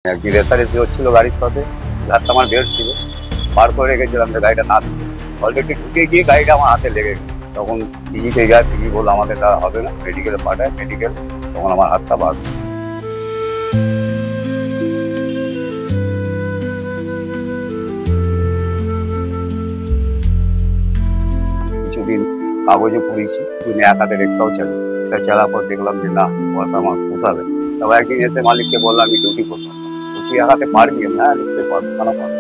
একদিন রেসারেসি হচ্ছিল গাড়ির সাথে, রাতটা আমার বের ছিল, পার করে রেখেছিলাম যে গাড়িটা না ঢুকে অলরেডি ঢুকে গিয়ে গাড়িটা আমার হাতে লেগে গেছে। তখন পিজিতে যায়, পিজি বললো আমাদের দ্বারা হবে না, মেডিকেলে পাঠায়, মেডিকেল তখন আমার হাতটা বাদ। কিছুদিন কাগজে পড়েছি, কিছুদিন এক হাতে রিক্সাও চালিয়েছি। রিক্সা চালার পর দেখলাম যে না, পয়সা আমার পোষাবে। তবে একদিন এসে মালিককে বললাম আমি ডিউটি করতাম, তুই এক হাতে পারবি? হ্যাঁ নিশ্চয়ই পারবো, কেন পারবো।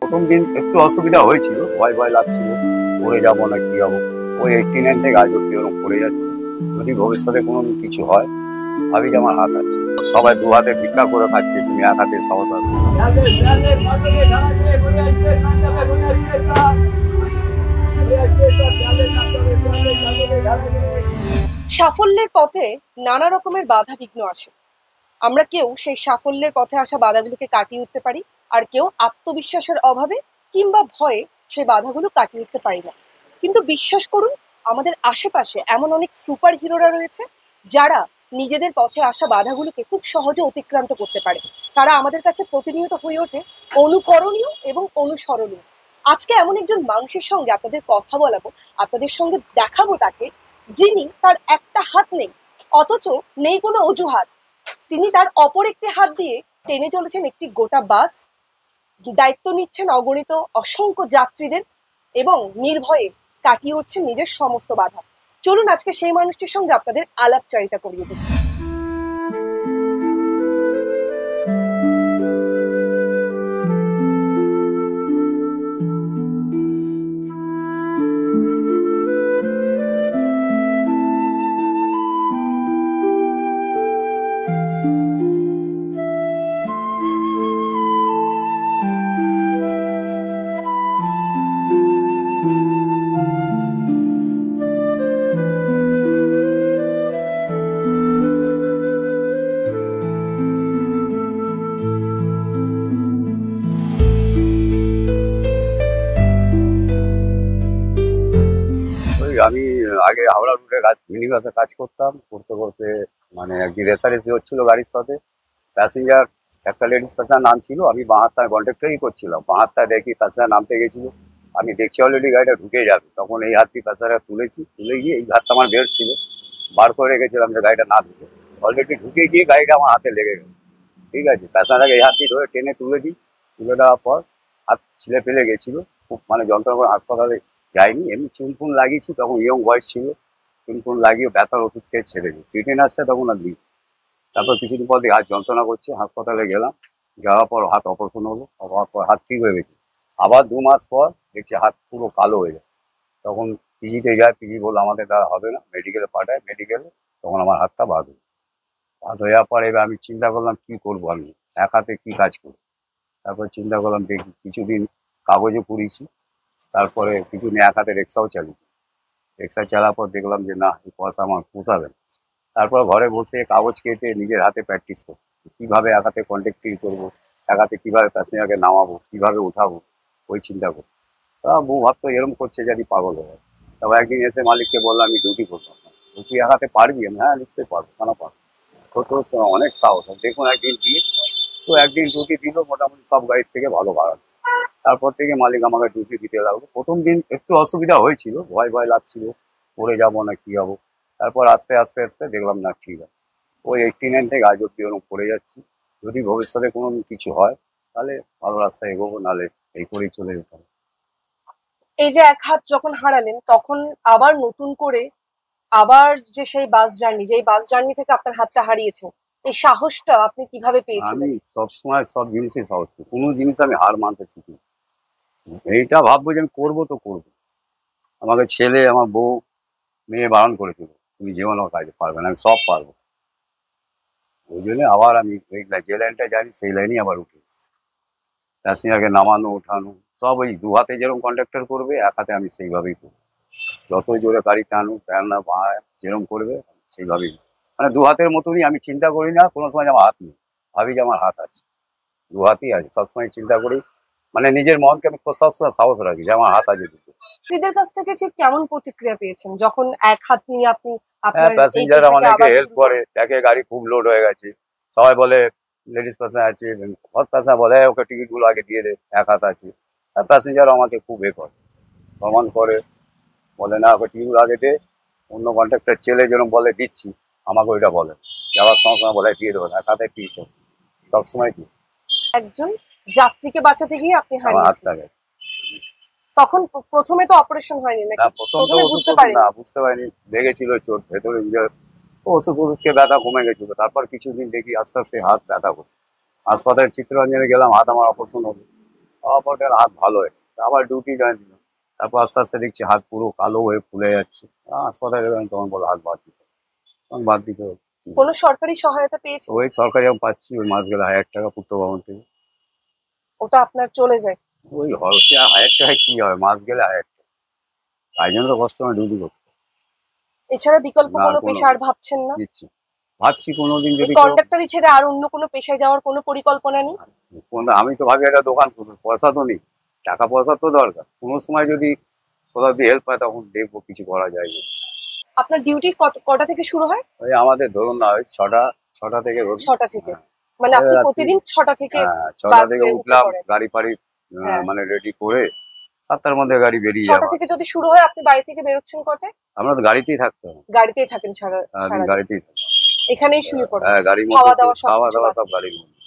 প্রথম দিন একটু অসুবিধা হয়েছিল, ভয় ভয় লাগছিল, পড়ে যাবো না কি হবো। ওই 89 থেকে আজ অব্দি ওরকম পড়ে যাচ্ছে। যদি ভবিষ্যতে কোনো কিছু হয়, ভাবি যে আমার হাত আছে। সবাই দু হাতে ভিক্ষা করে খাচ্ছে, তুমি এক হাতে সাহস আছে। সাফল্যের পথে নানা রকমের বাধা বিঘ্ন আসে। আমরা কেউ সেই সাফল্যের পথে আসা বাধাগুলোকে কাটিয়ে উঠতে পারি, আর কেউ আত্মবিশ্বাসের অভাবে কিংবা ভয়ে সেই বাধাগুলো কাটিয়ে উঠতে পারি না। কিন্তু বিশ্বাস করুন, আমাদের আশেপাশে এমন অনেক সুপার হিরোরা রয়েছে যারা নিজেদের পথে আসা বাধাগুলোকে খুব সহজে অতিক্রান্ত করতে পারে। তারা আমাদের কাছে প্রতিনিয়ত হয়ে ওঠে অনুকরণীয় এবং অনুসরণীয়। আজকে এমন একজন মানুষের সঙ্গে আপনাদের কথা বলাবো, আপনাদের সঙ্গে দেখাবো তাকে, যিনি তার একটা হাত নেই, অথচ নেই কোনো অজুহাত। তিনি তার অপর একটি হাত দিয়ে টেনে চলেছেন একটি গোটা বাস, দায়িত্ব নিচ্ছেন অগণিত অসংখ্য যাত্রীদের এবং নির্ভয়ে কাটিয়ে উঠছেন নিজের সমস্ত বাধা। চলুন আজকে সেই মানুষটির সঙ্গে আপনাদের আলাপচারিতা করিয়ে দিই। ওই আমি আগে হাওড়া রুটে কাজ, মিনি বাসে কাজ করতাম, করতে করতে মানে একদিন রেসারেসি হচ্ছিল গাড়ির সাথে। প্যাসেঞ্জার একটা লেডিস প্যাসেঞ্জার নাম ছিল, আমি বাঁ হাতটায় কন্ট্রাক্টরই করছিলাম, বাঁ হাতটায় দেখি প্যাসেঞ্জার নামতে গেছিল। আমি দেখছি অলরেডি গাড়িটা ঢুকে যাবে, তখন এই হাতটি প্যাসেঞ্জার তুলেছি, তুলে গিয়ে এই হাতটা আমার বের ছিল, বার করে রেখেছিলাম যে গাড়িটা না ঢুকে অলরেডি ঢুকে গিয়ে গাড়িটা আমার হাতে লেগে গেল। ঠিক আছে, প্যাসেঞ্জারকে এই হাতটি ধরে টেনে তুলে দিই, তুলে দেওয়ার পর হাত ছিলে ফেলে গেছিল, খুব মানে যন্ত্রণা করে হাসপাতালে যাইনি, এমনি চুনফুন লাগিয়েছি, তখন ইয়ং বয়স ছিল, চুনফুন লাগিয়ে ব্যথার ওষুধ খেয়ে ছেড়ে দিই, টিটেনাসটা তখন আর দিই। তারপর কিছুদিন পর দিয়ে হাত যন্ত্রণা করছে, হাসপাতালে গেলাম, যাওয়ার পর হাত অপারেশন হলো, হওয়ার পর হাত ঠিক হয়ে গেছে। আবার 2 মাস পর দেখছি হাত পুরো কালো হয়ে যায়। তখন পিজিতে যায়, পিজি বললো আমাদের দ্বারা হবে না, মেডিকেলে পাঠায়, মেডিকেলে তখন আমার হাতটা বাদ হলো। বাদ হয়ে যাওয়ার পরে এবার আমি চিন্তা করলাম কি করবো, আমি এক হাতে কি কাজ করবো। তারপর চিন্তা করলাম দেখি, কিছুদিন কাগজে পড়েছি, তারপরে কিছুদিন এক হাতে রিক্সাও চালিয়েছি। রিক্সা চালার পর দেখলাম যে না, এই পয়সা আমার পোষাবে না। তারপর ঘরে বসে কাগজ কেটে নিজের হাতে প্র্যাকটিস করবো, কিভাবে এক হাতে কন্ট্যাক্টিং করবো, এক হাতে কিভাবে প্যাসেঞ্জারকে নামাবো, কিভাবে উঠাবো, ওই চিন্তা করবো। তা বউ ভাবতো এরকম করছে যদি পাগল হয়ে যায়। তারপর একদিন এসে মালিককে বললাম আমি ডিউটি করতাম, তুই এক হাতে পারবি? আমি হ্যাঁ নিশ্চয়ই পারবো, কেন পারবো। তো অনেক সাহস। আর দেখুন একদিন দিয়ে, তো একদিন ডিউটি দিল, মোটামুটি সব গাড়ির থেকে ভালো ভাড়া। তারপর থেকে মালিক আমাকে ডিউটি দিতে লাগলো। প্রথম দিন একটু অসুবিধা হয়েছিল, ভয় ভয় লাগছিল, পড়ে যাবো না কি হবো। তারপর আস্তে আস্তে আস্তে দেখলাম না ঠিক আছে। ওই 89 থেকে আজ অব্দি ওরকম পড়ে যাচ্ছি। যদি ভবিষ্যতে কোনো কিছু হয়, তাহলে ভালো রাস্তায় এগোবো, নাহলে এই করেই চলে যেতে হবে। এই যে এক হাত যখন হারালেন, তখন আবার নতুন করে আবার যে সেই বাস জার্নি, যে বাস জার্নি থেকে আপনার হাতটা হারিয়েছেন, এই সাহসটা আপনি কিভাবে আমি পেয়েছিলেন? সবসময় সব জিনিসই সাহস করি, কোনো জিনিস আমি হার মানতে শিখি। এইটা ভাববো যে আমি করবো তো করবো। আমাকে ছেলে, আমার বউ, মেয়ে বারণ করেছিল তুমি যেও না কাজে, পারবে না, আমি সব পারবো। ওই জন্য আবার আমি যে লাইনটা জানি সেই লাইনেই আবার উঠে এসেছি। প্যাসেঞ্জারকে নামানো ওঠানো সব ওই দু হাতে যেরকম কন্ট্রাক্টর করবে, এক হাতে আমি সেইভাবেই করবো। যতই জোরে গাড়ি টানুক টানা বা যেরকম করবে সেইভাবেই, মানে দু হাতের মতনই। আমি চিন্তা করি না কোনো সময় যে আমার হাত নেই, ভাবি যে আমার হাত আছে, দু হাতই আছে, সবসময় চিন্তা করি মানে নিজের মনকে আমি সবসময় সাহস রাখি যে আমার হাত আছে দুটো। যাত্রীদের কাছ থেকে ঠিক কেমন প্রতিক্রিয়া পেয়েছেন যখন এক হাত নিয়ে আপনি হ্যাঁ, আপনার এই প্যাসেঞ্জাররা পেশাকে অনেকে আবার হেল্প শুরু করে, করেন? দেখে গাড়ি খুব লোড হয়ে গেছে, সবাই বলে লেডিস পার্সন আছে, হট পার্সন বলে "এই, ওকে টিকিট গুলো আগে দিয়ে দে, এক হাত আছে।" আর প্যাসেঞ্জার আমাকে খুব করে প্রমাণ করে, বলে না ওকে টিকিট আগে দে, অন্য কন্ট্রাক্টর ছেলে যেরকম বলে দিচ্ছি, আমাকে ওইটা বলে, যাওয়ার সময় সময় বলে দিয়ে দেবো, এক হাতে টিকিট সবসময় কি একজন যাত্রীকে বাঁচাতে গিয়ে আপনি আমার হারিয়েছেন। হাতটা গেছে। তখন প্রথমে তো অপারেশন হয়নি না নাকি? প্রথম তো প্রথমে ওষুধ বুঝতে টষুধ পারেনি? না বুঝতে পারিনি, লেগেছিল চোট ভেতরে নিজের, ওষুধ ওষুধকে ব্যথা কমে গেছিল, তারপর কিছুদিন দেখি আস্তে আস্তে হাত ব্যথা করছে, হাসপাতালে চিত্তরঞ্জনে গেলাম, হাত আমার অপারেশন হলো, হওয়ার পর হাত ভালো হয়ে গেছে। আবার ডিউটি জয়েন দিল, তারপর আস্তে আস্তে দেখছি হাত পুরো কালো হয়ে ফুলে যাচ্ছে। হাসপাতালে গেলাম, তখন বলো হাত বাদ দিতে হবে। তখন বাদ দিতে হবে। কোনো সরকারি সহায়তা পেয়েছেন? ওই সরকারি আমি পাচ্ছি, ওই মাস গেলে 1000 টাকা পূর্ত ভবন থেকে। ওটা আপনার চলে যায়। ওই হরসে 1000 টাকায় কি হবে, মাস গেলে 1000 টাকা, তাই জন্য তো কষ্ট আমার ডিউটি করতে। এছাড়া বিকল্প না কোনো কোনো পেশা আর ভাবছেন না? দিচ্ছি, ভাবছি কোনোদিন এই যদি কেউ, কন্ডাক্টরি ছেড়ে আর অন্য কোনো পেশায় যাওয়ার কোনো পরিকল্পনা নেই? আমি তো ভাবি একটা দোকান করবো, পয়সা তো নেই, টাকা পয়সা তো দরকার, কোনো সময় যদি কোথাও দিয়ে হেল্প পায় তখন দেখবো কিছু করা যায় কি। আপনার ডিউটি কটা থেকে শুরু হয়? ওই আমাদের ধরুন না, ওই ছটা ছটা থেকে ধরুন। 6টা থেকে। হ্যাঁ, মানে আপনি রাত্রি, প্রতিদিন 6টা থেকে হ্যাঁ, ছটা বাসে থেকে উঠে উঠলাম, পড়েন? গাড়ি ফাড়ি হ্যাঁ। মানে রেডি করে 7টার মধ্যে গাড়ি বেরিয়ে 6টা যাওয়া। থেকে যদি শুরু হয় আপনি বাড়ি থেকে বেরোচ্ছেন কটায়? আমরা তো গাড়িতেই থাকতে হবে, গাড়িতেই থাকেন সারাদিন সারাদিন। গাড়িতেই থাকতে হবে। এখানেই শুয়ে পড়েন। হ্যাঁ, গাড়ির মধ্যে খাওয়া দাওয়া খাওয়া সবকিছু দাওয়া সব বাসে। গাড়ির মধ্যে,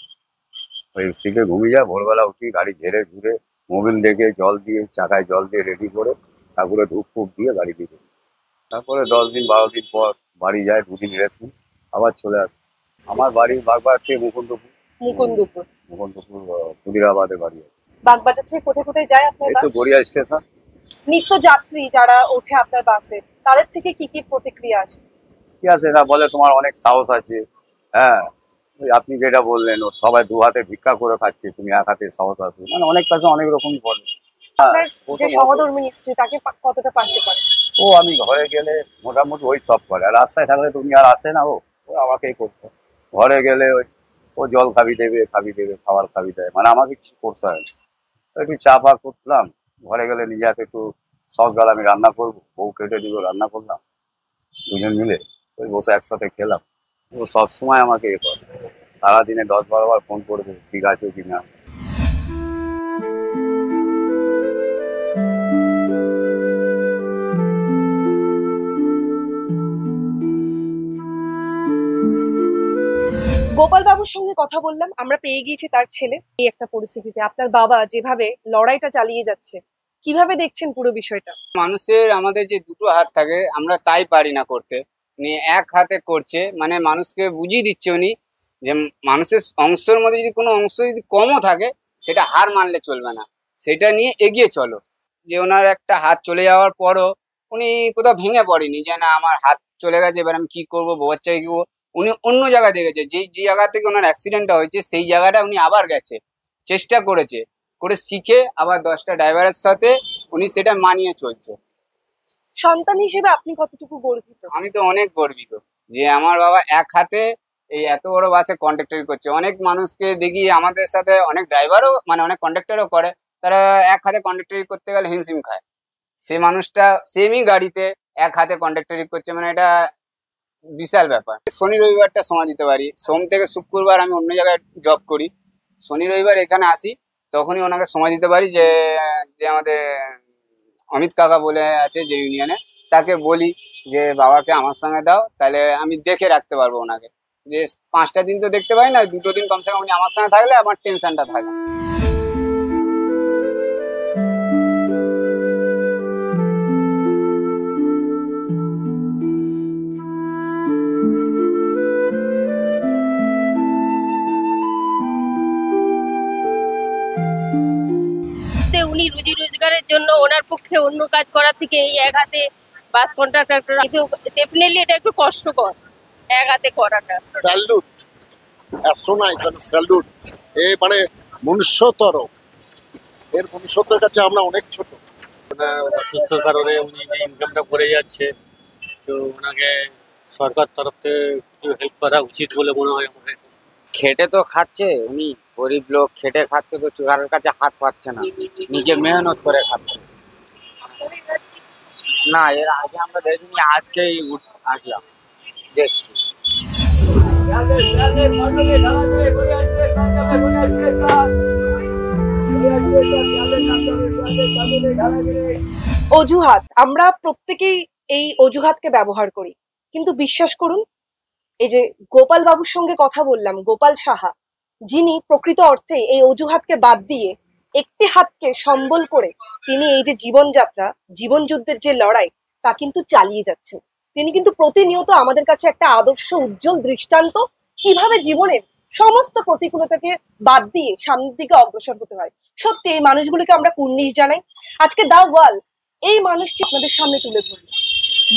ওই সিটে ঘুমিয়ে যায়, ভোরবেলা উঠি, গাড়ি ঝেড়ে ঝুড়ে মোবিল দেখে জল দিয়ে, চাকায় জল দিয়ে রেডি করে, তারপরে ধূপ ফুপ দিয়ে গাড়ি দিয়ে, তারপরে 10 দিন 12 দিন পর বাড়ি যায়, 2 দিন রেস্ট নিই, আবার চলে আসি। আমার বাড়ি বাগবাজার থেকে মুকুন্দপুর। মুকুন্দপুর। মুকুন্দপুর ক্ষুদিরাবাদে বাড়ি আছে। বাগবাজার থেকে কোথায় কোথায় যায় আপনার এই তো বাস? গড়িয়া স্টেশন। নিত্য যাত্রী যারা ওঠে আপনার বাসে তাদের থেকে কি কি প্রতিক্রিয়া আসে? ঠিক আছে, না বলে তোমার অনেক সাহস আছে। হ্যাঁ, ওই আপনি যেটা বললেন, ও সবাই দু হাতে ভিক্ষা করে খাচ্ছে, তুমি এক হাতে সাহস আছে, মানে অনেক কাছে অনেক রকমই বলে। হ্যাঁ, আপনার ও যে তো সহধর্মিণী স্ত্রী তাকে কতটা পাশে পান? ও আমি ঘরে গেলে মোটামুটি ওই সব করে, আর রাস্তায় থাকলে তুমি আর আসে না, ও ও আমাকেই করতো। ঘরে গেলে ওই ও জল খাবি দেবে, খাবার খাবি দেয়, মানে আমাকে কিছু করতে হয় না। তো একটু চা ফা করলাম, ঘরে গেলে নিজে হাতে একটু সস গাল আমি রান্না করবো, বউ কেটে দিল, রান্না করলাম, দুজন মিলে ওই বসে একসাথে খেলাম। ও সবসময় আমাকে এ করে, সারাদিনে 10-12 বার ফোন করবে, ঠিক আছে কিনা। গোপাল বাবুর সঙ্গে কথা বললাম, আমরা পেয়ে গিয়েছি তার ছেলে। এই একটা পরিস্থিতিতে আপনার বাবা যেভাবে লড়াইটা চালিয়ে যাচ্ছে, কিভাবে দেখছেন পুরো বিষয়টা? মানুষের আমাদের যে দুটো হাত থাকে আমরা তাই পারি না করতে, উনি এক হাতে করছে, মানে মানুষকে বুঝিয়ে দিচ্ছে উনি যে মানুষের অংশের মধ্যে যদি কোনো অংশ যদি কমও থাকে সেটা হার মানলে চলবে না, সেটা নিয়ে এগিয়ে চলো। যে ওনার একটা হাত চলে যাওয়ার পরও উনি কোথাও ভেঙে পড়েনি যে না আমার হাত চলে গেছে এবার আমি কি করবো, বউ বাচ্চাকে কি করবো। উনি অন্য জায়গায় দেখেছে, যে জায়গা থেকে ওনার অ্যাক্সিডেন্টটা হয়েছে সেই জায়গাটা উনি আবার গেছে, চেষ্টা করেছে, করে শিখে আবার 10টা ড্রাইভারের সাথে উনি সেটা মানিয়ে চলছে। সন্তান হিসেবে আপনি কতটুকু গর্বিত? আমি তো অনেক গর্বিত যে আমার বাবা এক হাতে এই এত বড় বাসে কন্ডাক্টরি করছে। অনেক মানুষকে দেখি আমাদের সাথে, অনেক ড্রাইভারও মানে অনেক কন্ডাক্টরও করে, তারা এক হাতে কন্ডাক্টরি করতে গেলে হিমশিম খায়। সে মানুষটা সেমই গাড়িতে এক হাতে কন্ডাক্টরি করছে, মানে এটা বিশাল ব্যাপার। শনি রবিবারটা সময় দিতে পারি, সোম থেকে শুক্রবার আমি অন্য জায়গায় জব করি, শনি রবিবার এখানে আসি, তখনই ওনাকে সময় দিতে পারি। যে যে আমাদের অমিত কাকা বলে আছে যে ইউনিয়নে, তাকে বলি যে বাবাকে আমার সঙ্গে দাও, তাহলে আমি দেখে রাখতে পারবো ওনাকে। যে 5টা দিন তো দেখতে পাই না, 2টো দিন কমসে কম উনি আমার সঙ্গে থাকলে আমার টেনশনটা থাকে। উনি রুজি রোজগারের জন্য ওনার পক্ষে অন্য কাজ করার থেকে এই এক হাতে বাস কন্ট্রাক্টর, কিন্তু ডেফিনেটলি এটা একটু কষ্টকর এক হাতে করাটা। স্যালুট, অ্যাস্ট্রোনা এখানে স্যালুট। এ মানে মনুষ্যতর, এর মনুষ্যত্বের কাছে আমরা অনেক ছোট। অসুস্থর কারণে উনি যে ইনকামটা করে যাচ্ছে, তো ওনাকে সরকার তরফ থেকে কিছু হেল্প করা উচিত বলে মনে হয় আমাদের। খেটে তো খাচ্ছে উনি, গরিব লোক খেটে খাচ্ছে তো কারোর কাছে হাত পাচ্ছে না, নিজে মেহনত করে খাচ্ছে। না, এর আগে আমরা দেখিনি, আজকেই আসলাম, দেখছি। অজুহাত, আমরা প্রত্যেকেই এই অজুহাতকে ব্যবহার করি, কিন্তু বিশ্বাস করুন, এই যে গোপাল বাবুর সঙ্গে কথা বললাম, গোপাল সাহা, যিনি প্রকৃত অর্থে এই অজুহাতকে বাদ দিয়ে একটি হাতকে সম্বল করে তিনি এই যে জীবনযাত্রা, জীবন যুদ্ধের যে লড়াই, তা কিন্তু চালিয়ে যাচ্ছেন। তিনি কিন্তু প্রতিনিয়ত আমাদের কাছে একটা আদর্শ উজ্জ্বল দৃষ্টান্ত, কিভাবে জীবনের সমস্ত প্রতিকূলতাকে বাদ দিয়ে সামনের দিকে অগ্রসর হতে হয়। সত্যি এই মানুষগুলোকে আমরা কুর্নিশ জানাই। আজকে দা ওয়াল এই মানুষটি আপনাদের সামনে তুলে ধরল,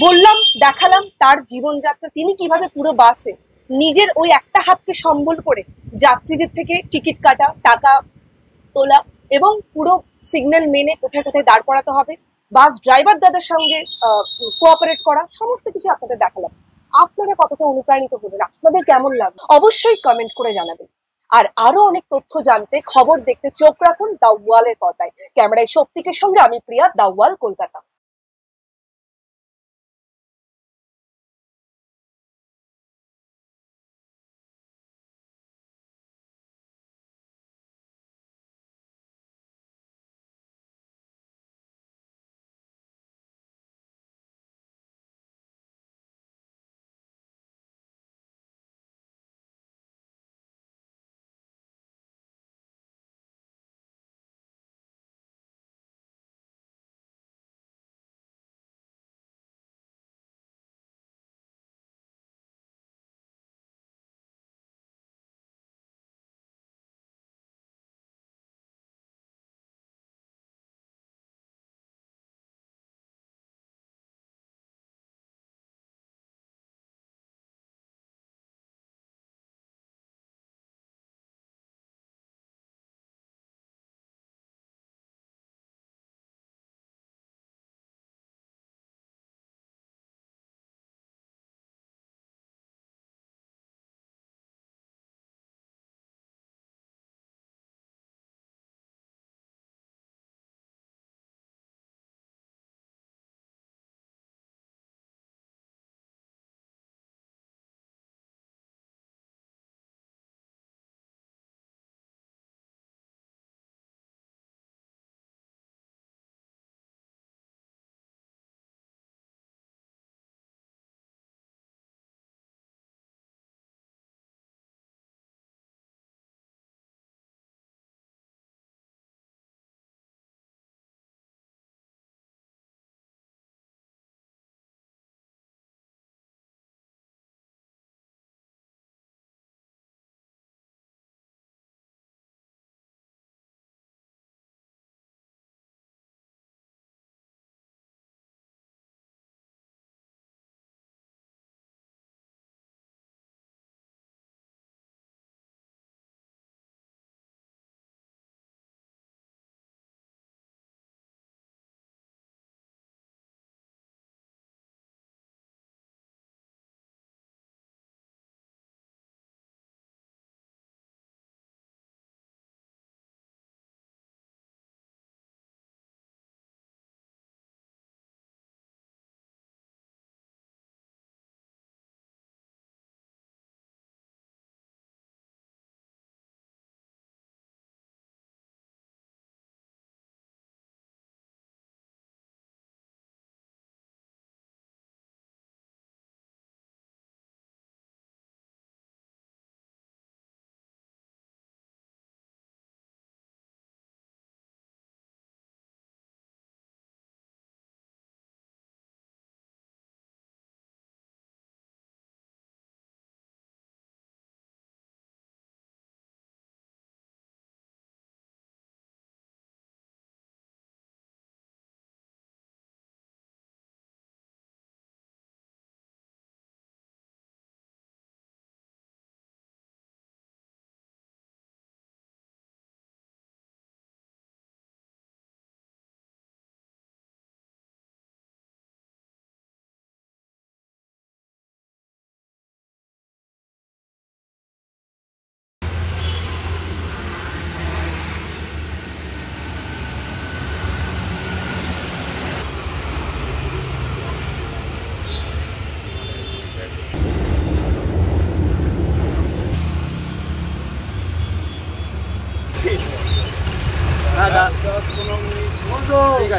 বললাম, দেখালাম তার জীবনযাত্রা, তিনি কিভাবে পুরো বাসে নিজের ওই একটা হাতকে সম্বল করে যাত্রীদের থেকে টিকিট কাটা, টাকা তোলা এবং পুরো সিগন্যাল মেনে কোথায় কোথায় দাঁড় করাতে হবে, বাস ড্রাইভার দাদার সঙ্গে কোঅপারেট করা, সমস্ত কিছু আপনাদের দেখালাম। আপনারা কতটা অনুপ্রাণিত হবেন, আপনাদের কেমন লাগবে অবশ্যই কমেন্ট করে জানাবেন। আর আরো অনেক তথ্য জানতে, খবর দেখতে চোখ রাখুন দা ওয়ালের পর্দায়। ক্যামেরায় শক্তিকের সঙ্গে আমি প্রিয়া, দা ওয়াল, কলকাতা।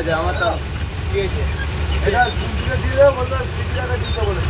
বলছে আমার তো কি হয়েছে এটা দিয়ে দেবো বললো দিতে বলে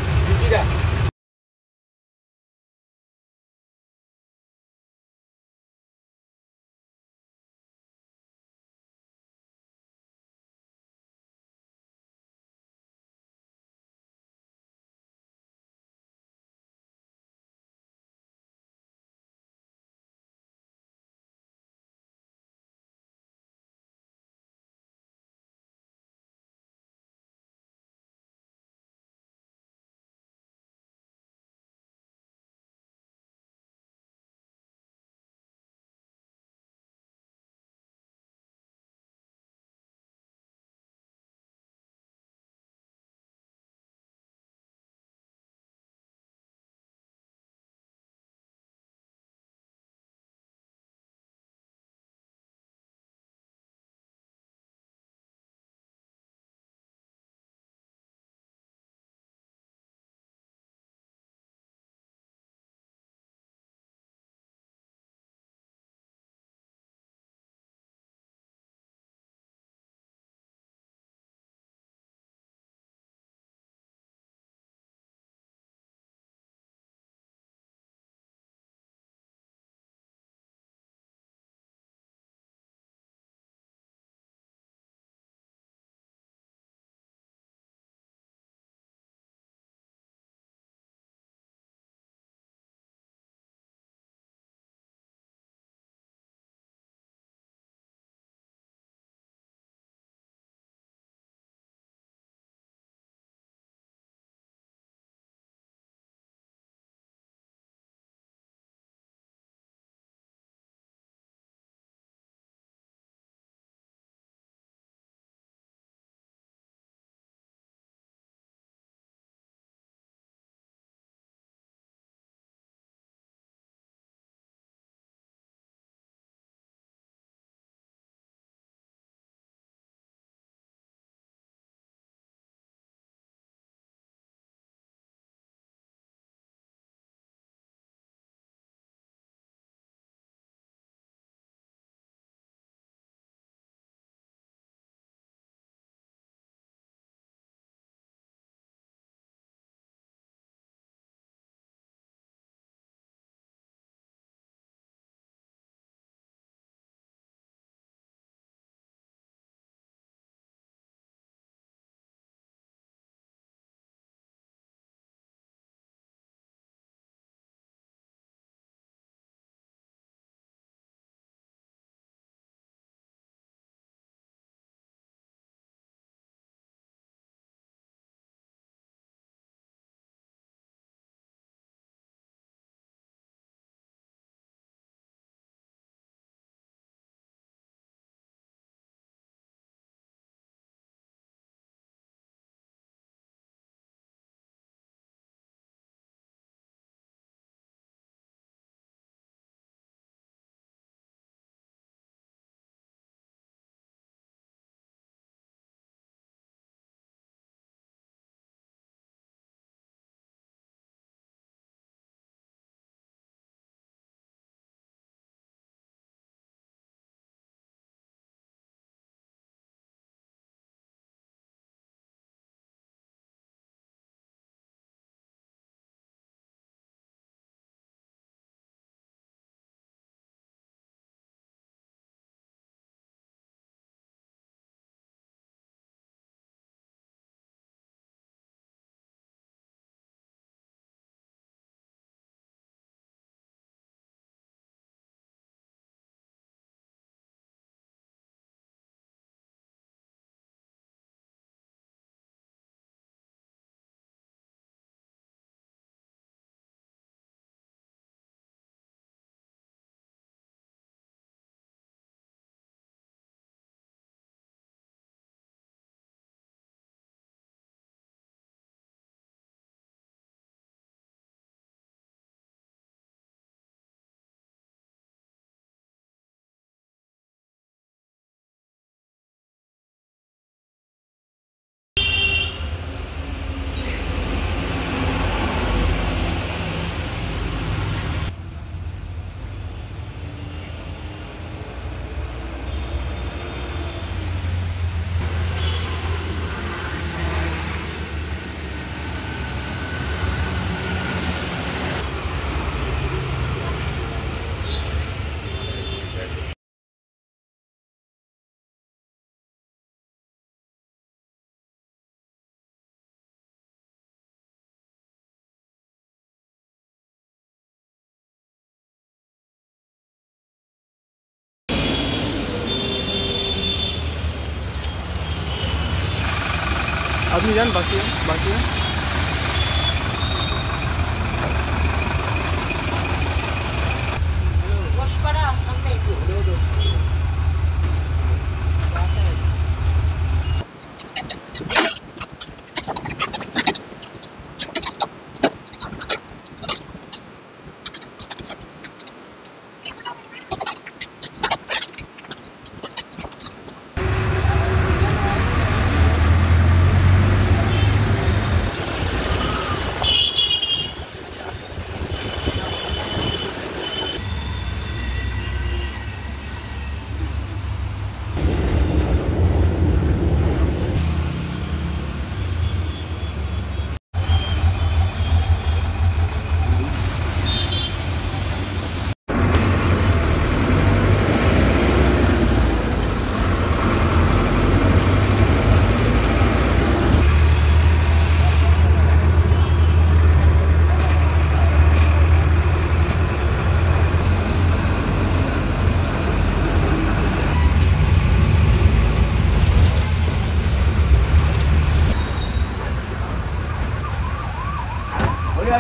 আপনি যান বাকি বাকি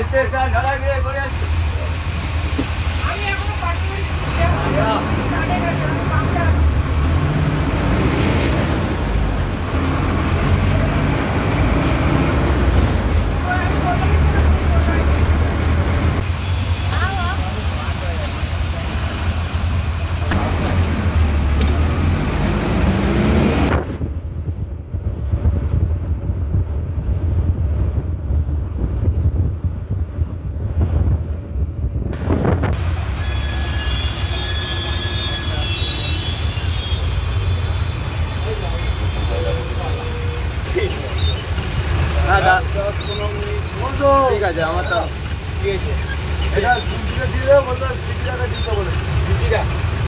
স্টেশন ঢালাই গিয়ে করে আসছি আমি এখনো ঠিক আছে আমার তো ঠিক আছে এটা 2 দিয়ে বলতে 3 টাকা দিতে বলেছে 2 টাকা